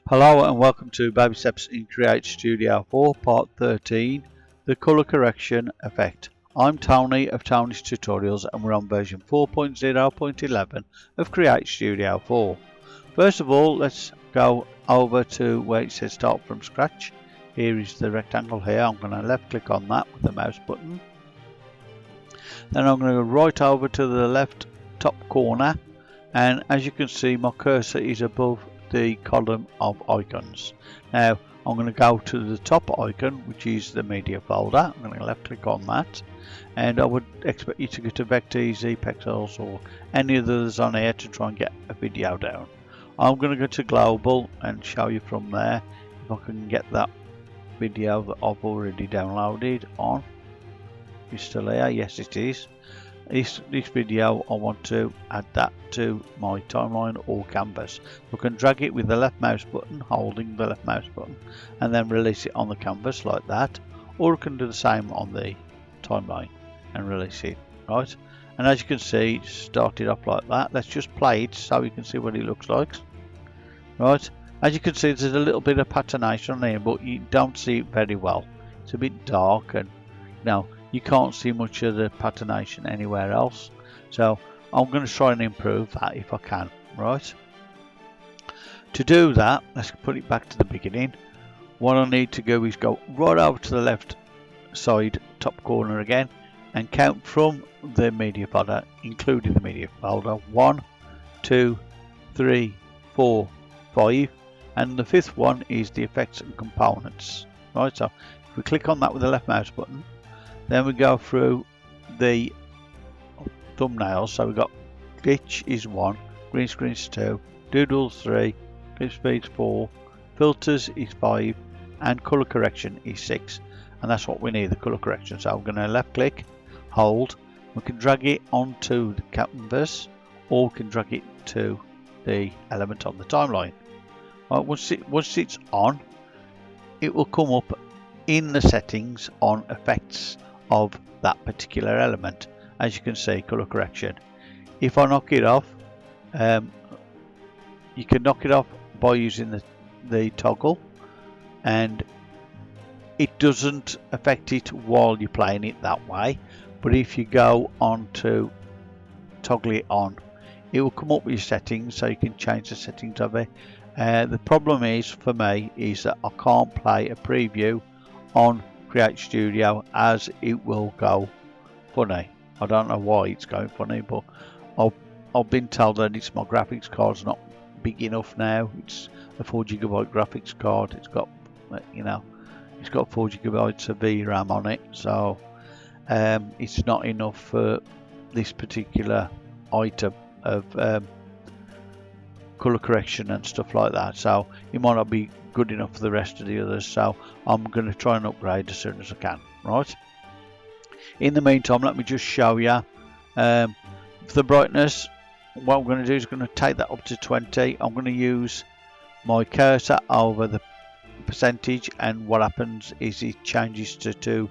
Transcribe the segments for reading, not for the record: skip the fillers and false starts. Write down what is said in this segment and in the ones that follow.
Hello and welcome to Babysteps in Create Studio 4 Part 13, the Colour Correction Effect. I'm Tony of Tony's Tutorials and we're on version 4.0.11 of Create Studio 4. First of all, let's go over to where it says Start from Scratch. Here is the rectangle here. I'm going to left click on that with the mouse button. Then I'm going to go right over to the left top corner, and as you can see my cursor is above the column of icons. Now I'm going to go to the top icon, which is the media folder. I'm going to left click on that, and I would expect you to go to Vector, Pexels or any of those on here to try and get a video down. I'm going to go to global and show you from there if I can get that video that I've already downloaded on. Is still here? Yes, it is. This video I want to add that to my timeline or canvas. We can drag it with the left mouse button, holding the left mouse button, and then release it on the canvas like that, or we can do the same on the timeline and release it, right? And as you can see, it started off like that. Let's just play it so you can see what it looks like, right? As you can see, there's a little bit of patination on here, but you don't see it very well. It's a bit dark, and now you can't see much of the patination anywhere else, so I'm going to try and improve that if I can, right? To do that, let's put it back to the beginning. What I need to do is go right over to the left side top corner again and count from the media folder, including the media folder, 1, 2, 3, 4, 5, and the fifth one is the effects and components, right? So if we click on that with the left mouse button, then we go through the thumbnails. So we've got glitch is 1, green screen is 2, doodle 3, clip speed 4, filters is 5, and colour correction is 6. And that's what we need, the colour correction. So I'm going to left click, hold, we can drag it onto the canvas, or we can drag it to the element on the timeline. Right, once it's on, it will come up in the settings on effects of that particular element. As you can see, color correction. If I knock it off, you can knock it off by using the toggle, and it doesn't affect it while you're playing it that way. But if you go on to toggle it on, it will come up with your settings, so you can change the settings of it. The problem is for me is that I can't play a preview on Create Studio, as it will go funny. I don't know why it's going funny, but I've been told that it's my graphics card's not big enough now. It's a 4GB graphics card. It's got, it's got 4GB of VRAM on it, so it's not enough for this particular item of color correction and stuff like that. So it might not be good enough for the rest of the others, so I'm going to try and upgrade as soon as I can, right? In the meantime, let me just show you the brightness. What I'm going to do is going to take that up to 20. I'm going to use my cursor over the percentage, and what happens is it changes to two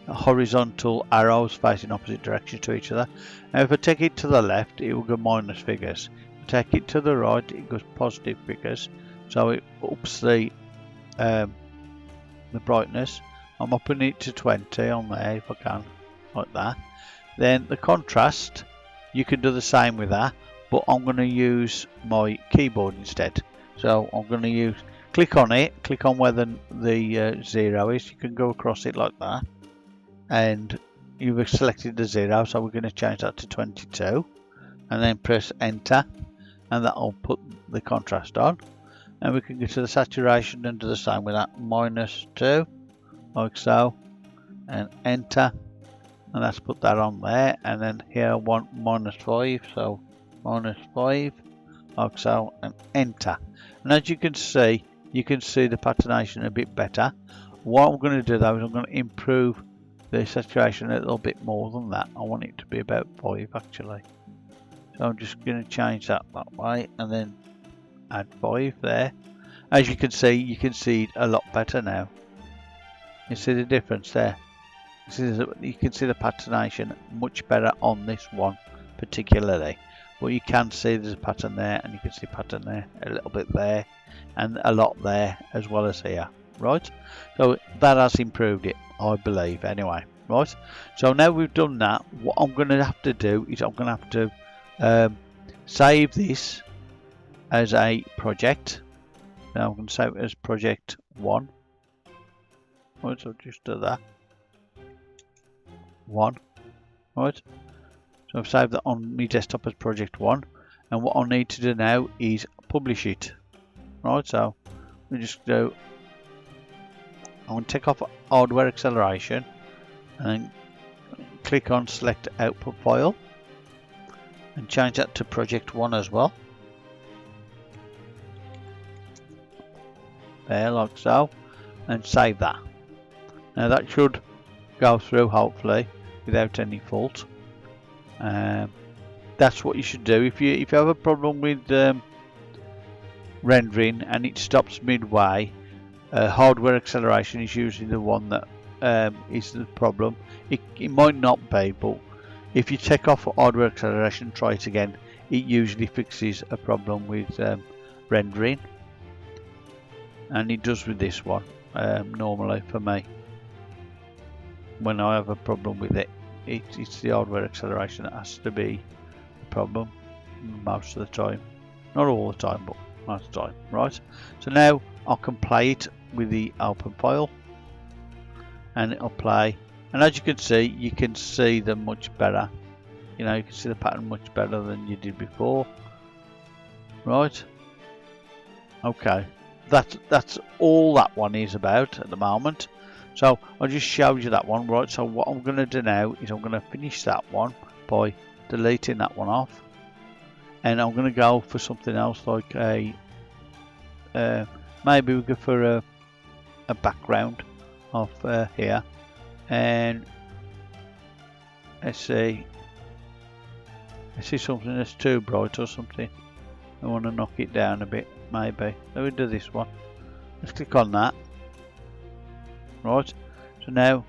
horizontal arrows facing opposite directions to each other. Now if I take it to the left, it will go minus figures. If I take it to the right, it goes positive figures. So it ups the brightness. I'm upping it to 20 on there if I can, like that. Then the contrast, you can do the same with that, but I'm going to use my keyboard instead. So I'm going to click on it, click on where the 0 is. You can go across it like that, and you've selected the 0, so we're going to change that to 22, and then press enter, and that will put the contrast on. And we can go to the saturation and do the same with that, -2, like so, and enter, and let's put that on there. And then here I want -5, so -5, like so, and enter. And as you can see the patination a bit better. What I'm going to do though is I'm going to improve the saturation a little bit more than that. I want it to be about 5 actually, so I'm just going to change that way, and then add 5 there. As you can see it a lot better now. You see the difference there. You can see the patination much better on this one particularly. but you can see there's a pattern there, and you can see a pattern there, a little bit there, and a lot there as well as here, right? So that has improved it, I believe, anyway, right? So now we've done that, what I'm going to have to do is I'm going to have to save this as a project. Now I'm going to save it as project 1. Right, so just do that. 1. Right. So I've saved that on my desktop as project 1. And what I'll need to do now is publish it. Right, so we just go. I'm going to take off hardware acceleration and click on select output file and change that to project 1 as well. There, like so, and save that. Now that should go through hopefully without any fault. That's what you should do if you have a problem with rendering and it stops midway. Hardware acceleration is usually the one that is the problem. It might not be, but if you take off hardware acceleration, try it again, it usually fixes a problem with rendering. And it does with this one, normally for me. When I have a problem with it, it's the hardware acceleration that has to be the problem most of the time. Not all the time, but most of the time, right? So now I can play it with the open file, and it'll play. And as you can see them much better. You know, you can see the pattern much better than you did before, right? Okay. That's all that one is about at the moment. So I just showed you that one, right? So what I'm going to do now is I'm going to finish that one by deleting that one off, and I'm going to go for something else like a maybe we go for a background of here, and let's see something that's too bright or something. I want to knock it down a bit. Maybe. So we do this one. Let's click on that. Right. So now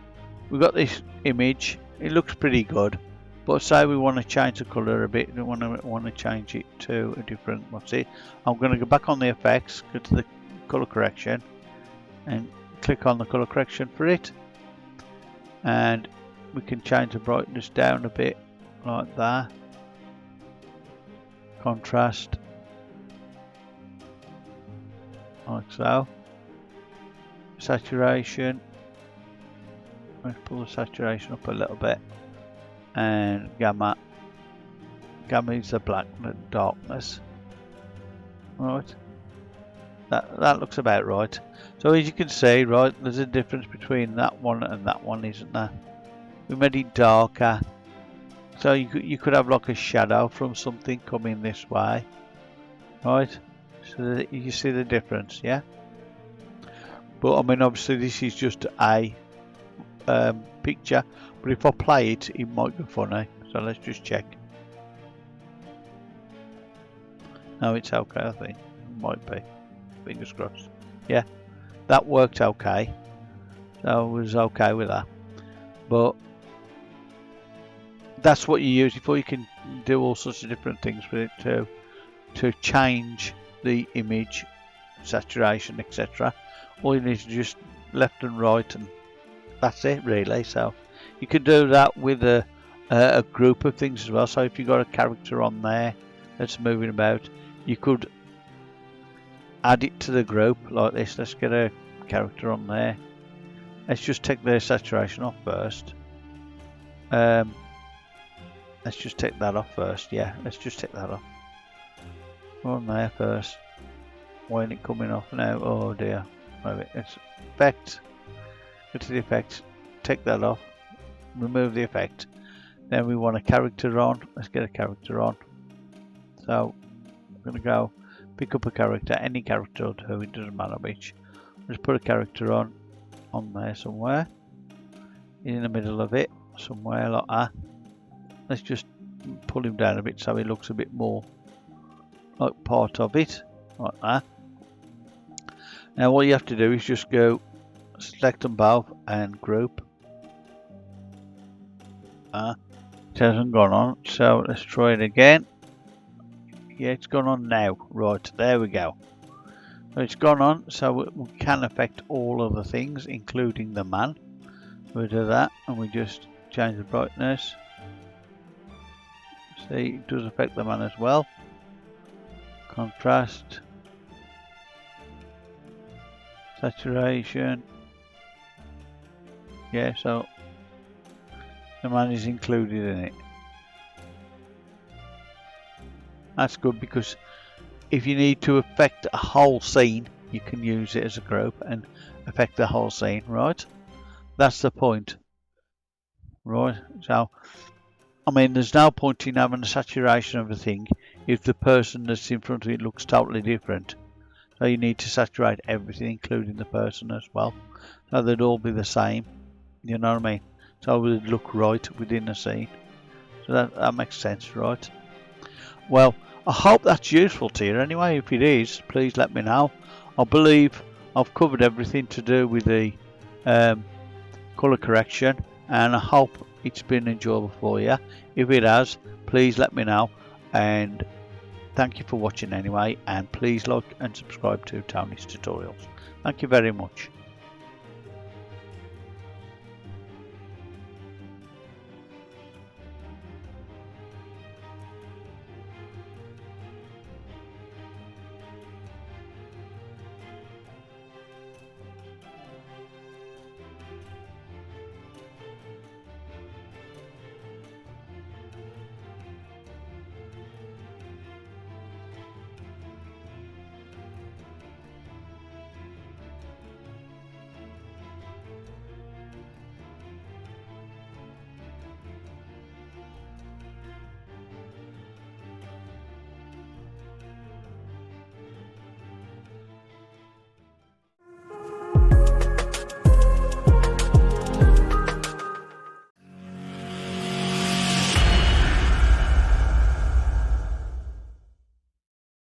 we've got this image. It looks pretty good. But say we want to change the colour a bit. We want to change it to a different. What's it? I'm going to go back on the effects. Go to the colour correction, and click on the colour correction for it. And we can change the brightness down a bit, like that. Contrast. Like so. Saturation. Let's pull the saturation up a little bit. And gamma. Gamma is the black darkness. Right. That looks about right. So as you can see, right, there's a difference between that one and that one, isn't there? We made it darker. So you could have like a shadow from something coming this way. Right. So that you see the difference, yeah. But I mean, obviously this is just a picture. But if I play it, it might be funny. So let's just check. No, it's okay. I think it might be. Fingers crossed. Yeah, that worked okay. So I was okay with that. But that's what you use it for. You can do all sorts of different things with it to change the image, saturation, etc. All you need to just left and right, and that's it really. So you can do that with a group of things as well. So if you've got a character on there that's moving about, you could add it to the group like this. Let's get a character on there. Let's just take the saturation off first. Let's just take that off first. Yeah, let's just take that off. On there first. Why isn't it coming off now? Oh dear. Maybe it's effect. Go to the effects. Take that off. Remove the effect. Then we want a character on. Let's get a character on. So I'm going to go pick up a character. Any character will do. It doesn't matter which. Just put a character on there somewhere. In the middle of it. Somewhere like that. Let's just pull him down a bit so he looks a bit more like part of it, like that. Now what you have to do is just go select them both and group. It hasn't gone on, so let's try it again. Yeah, it's gone on now. Right, there we go. So it's gone on, so we can affect all of the things, including the man. We do that, and we just change the brightness. See, it does affect the man as well. Contrast, saturation. Yeah, so the man is included in it. That's good, because if you need to affect a whole scene, you can use it as a group and affect the whole scene, right? That's the point, right? So, I mean, there's no point in having a saturation of a thing if the person that's in front of it looks totally different. So you need to saturate everything, including the person as well. So they'd all be the same, you know what I mean? So it would look right within the scene. So that makes sense, right? Well, I hope that's useful to you anyway. If it is, please let me know. I believe I've covered everything to do with the colour correction, and I hope it's been enjoyable for you. If it has, please let me know, and thank you for watching anyway, and please like and subscribe to Tony's Tutorials. Thank you very much.